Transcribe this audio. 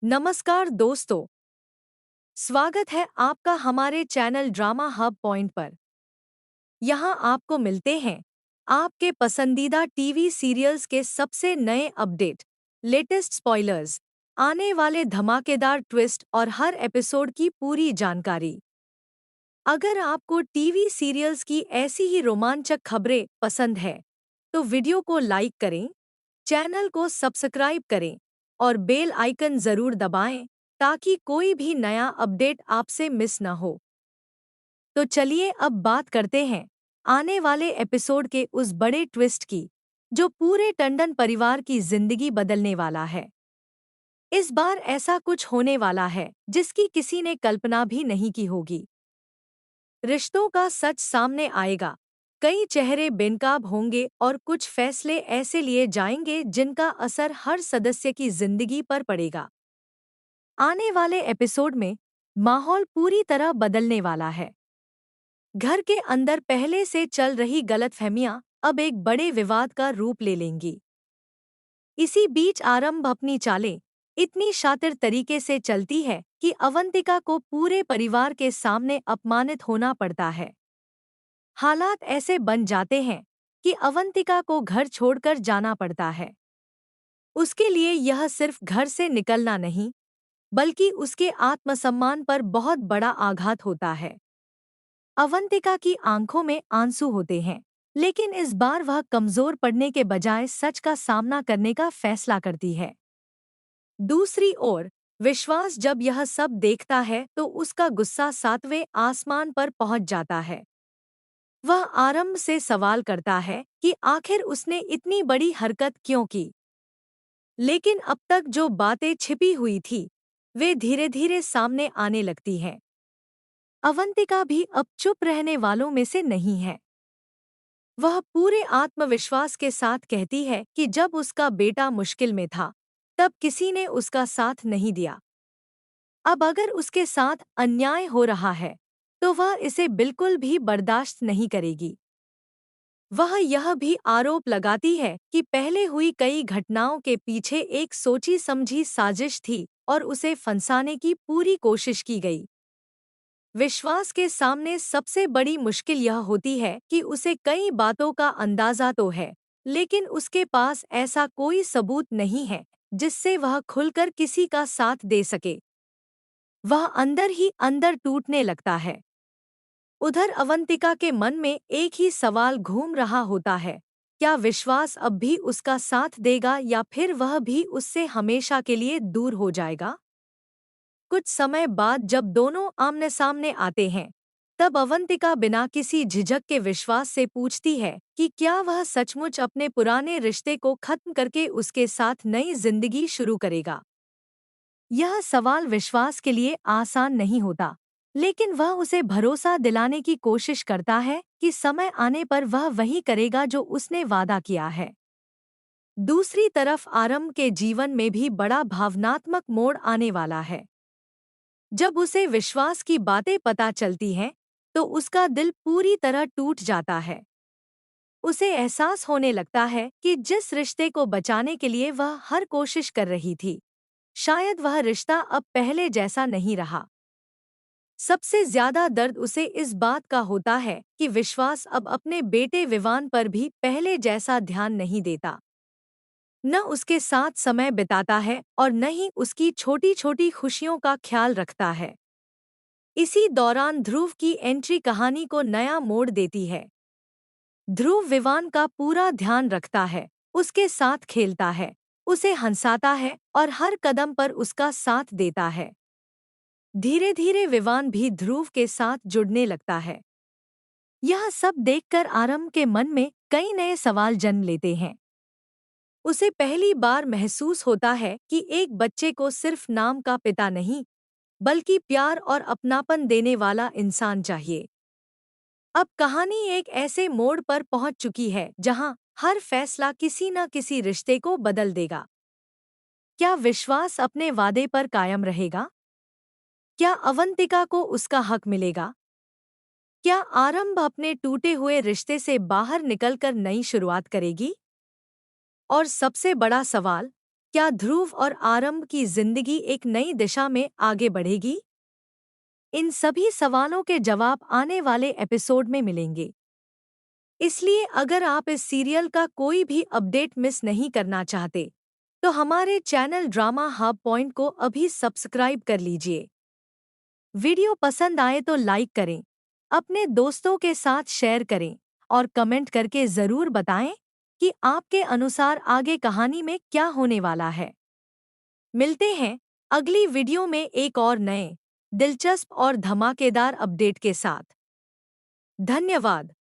नमस्कार दोस्तों, स्वागत है आपका हमारे चैनल ड्रामा हब पॉइंट पर। यहाँ आपको मिलते हैं आपके पसंदीदा टीवी सीरियल्स के सबसे नए अपडेट, लेटेस्ट स्पॉयलर्स, आने वाले धमाकेदार ट्विस्ट और हर एपिसोड की पूरी जानकारी। अगर आपको टीवी सीरियल्स की ऐसी ही रोमांचक खबरें पसंद है, तो वीडियो को लाइक करें, चैनल को सब्सक्राइब करें और बेल आइकन जरूर दबाएं ताकि कोई भी नया अपडेट आपसे मिस न हो। तो चलिए अब बात करते हैं आने वाले एपिसोड के उस बड़े ट्विस्ट की, जो पूरे टंडन परिवार की जिंदगी बदलने वाला है। इस बार ऐसा कुछ होने वाला है जिसकी किसी ने कल्पना भी नहीं की होगी। रिश्तों का सच सामने आएगा, कई चेहरे बेनकाब होंगे और कुछ फैसले ऐसे लिए जाएंगे जिनका असर हर सदस्य की जिंदगी पर पड़ेगा। आने वाले एपिसोड में माहौल पूरी तरह बदलने वाला है। घर के अंदर पहले से चल रही गलतफहमियां अब एक बड़े विवाद का रूप ले लेंगी। इसी बीच आरंभ अपनी चालें इतनी शातिर तरीके से चलती है कि अवंतिका को पूरे परिवार के सामने अपमानित होना पड़ता है। हालात ऐसे बन जाते हैं कि अवंतिका को घर छोड़कर जाना पड़ता है। उसके लिए यह सिर्फ घर से निकलना नहीं, बल्कि उसके आत्मसम्मान पर बहुत बड़ा आघात होता है। अवंतिका की आंखों में आंसू होते हैं, लेकिन इस बार वह कमजोर पड़ने के बजाय सच का सामना करने का फैसला करती है। दूसरी ओर विश्वास जब यह सब देखता है तो उसका गुस्सा सातवें आसमान पर पहुंच जाता है। वह आरंभ से सवाल करता है कि आखिर उसने इतनी बड़ी हरकत क्यों की। लेकिन अब तक जो बातें छिपी हुई थी, वे धीरे धीरे सामने आने लगती हैं। अवंतिका भी अब चुप रहने वालों में से नहीं है। वह पूरे आत्मविश्वास के साथ कहती है कि जब उसका बेटा मुश्किल में था, तब किसी ने उसका साथ नहीं दिया। अब अगर उसके साथ अन्याय हो रहा है, तो वह इसे बिल्कुल भी बर्दाश्त नहीं करेगी। वह यह भी आरोप लगाती है कि पहले हुई कई घटनाओं के पीछे एक सोची समझी साजिश थी और उसे फंसाने की पूरी कोशिश की गई। विश्वास के सामने सबसे बड़ी मुश्किल यह होती है कि उसे कई बातों का अंदाजा तो है, लेकिन उसके पास ऐसा कोई सबूत नहीं है जिससे वह खुलकर किसी का साथ दे सके। वह अंदर ही अंदर टूटने लगता है। उधर अवंतिका के मन में एक ही सवाल घूम रहा होता है, क्या विश्वास अब भी उसका साथ देगा या फिर वह भी उससे हमेशा के लिए दूर हो जाएगा? कुछ समय बाद जब दोनों आमने सामने आते हैं, तब अवंतिका बिना किसी झिझक के विश्वास से पूछती है कि क्या वह सचमुच अपने पुराने रिश्ते को खत्म करके उसके साथ नई जिंदगी शुरू करेगा। यह सवाल विश्वास के लिए आसान नहीं होता, लेकिन वह उसे भरोसा दिलाने की कोशिश करता है कि समय आने पर वह वही करेगा जो उसने वादा किया है। दूसरी तरफ आरंभ के जीवन में भी बड़ा भावनात्मक मोड़ आने वाला है। जब उसे विश्वास की बातें पता चलती हैं, तो उसका दिल पूरी तरह टूट जाता है। उसे एहसास होने लगता है कि जिस रिश्ते को बचाने के लिए वह हर कोशिश कर रही थी, शायद वह रिश्ता अब पहले जैसा नहीं रहा। सबसे ज्यादा दर्द उसे इस बात का होता है कि विश्वास अब अपने बेटे विवान पर भी पहले जैसा ध्यान नहीं देता। न उसके साथ समय बिताता है और न ही उसकी छोटी छोटी खुशियों का ख्याल रखता है। इसी दौरान ध्रुव की एंट्री कहानी को नया मोड़ देती है। ध्रुव विवान का पूरा ध्यान रखता है, उसके साथ खेलता है, उसे हंसाता है और हर कदम पर उसका साथ देता है। धीरे धीरे विवान भी ध्रुव के साथ जुड़ने लगता है। यह सब देखकर आरंभ के मन में कई नए सवाल जन्म लेते हैं। उसे पहली बार महसूस होता है कि एक बच्चे को सिर्फ नाम का पिता नहीं, बल्कि प्यार और अपनापन देने वाला इंसान चाहिए। अब कहानी एक ऐसे मोड़ पर पहुंच चुकी है जहां हर फैसला किसी न किसी रिश्ते को बदल देगा। क्या विश्वास अपने वादे पर कायम रहेगा? क्या अवंतिका को उसका हक मिलेगा? क्या आरंभ अपने टूटे हुए रिश्ते से बाहर निकलकर नई शुरुआत करेगी? और सबसे बड़ा सवाल, क्या ध्रुव और आरंभ की जिंदगी एक नई दिशा में आगे बढ़ेगी? इन सभी सवालों के जवाब आने वाले एपिसोड में मिलेंगे। इसलिए अगर आप इस सीरियल का कोई भी अपडेट मिस नहीं करना चाहते, तो हमारे चैनल ड्रामा हब पॉइंट को अभी सब्सक्राइब कर लीजिए। वीडियो पसंद आए तो लाइक करें, अपने दोस्तों के साथ शेयर करें और कमेंट करके ज़रूर बताएं कि आपके अनुसार आगे कहानी में क्या होने वाला है। मिलते हैं अगली वीडियो में एक और नए, दिलचस्प और धमाकेदार अपडेट के साथ। धन्यवाद।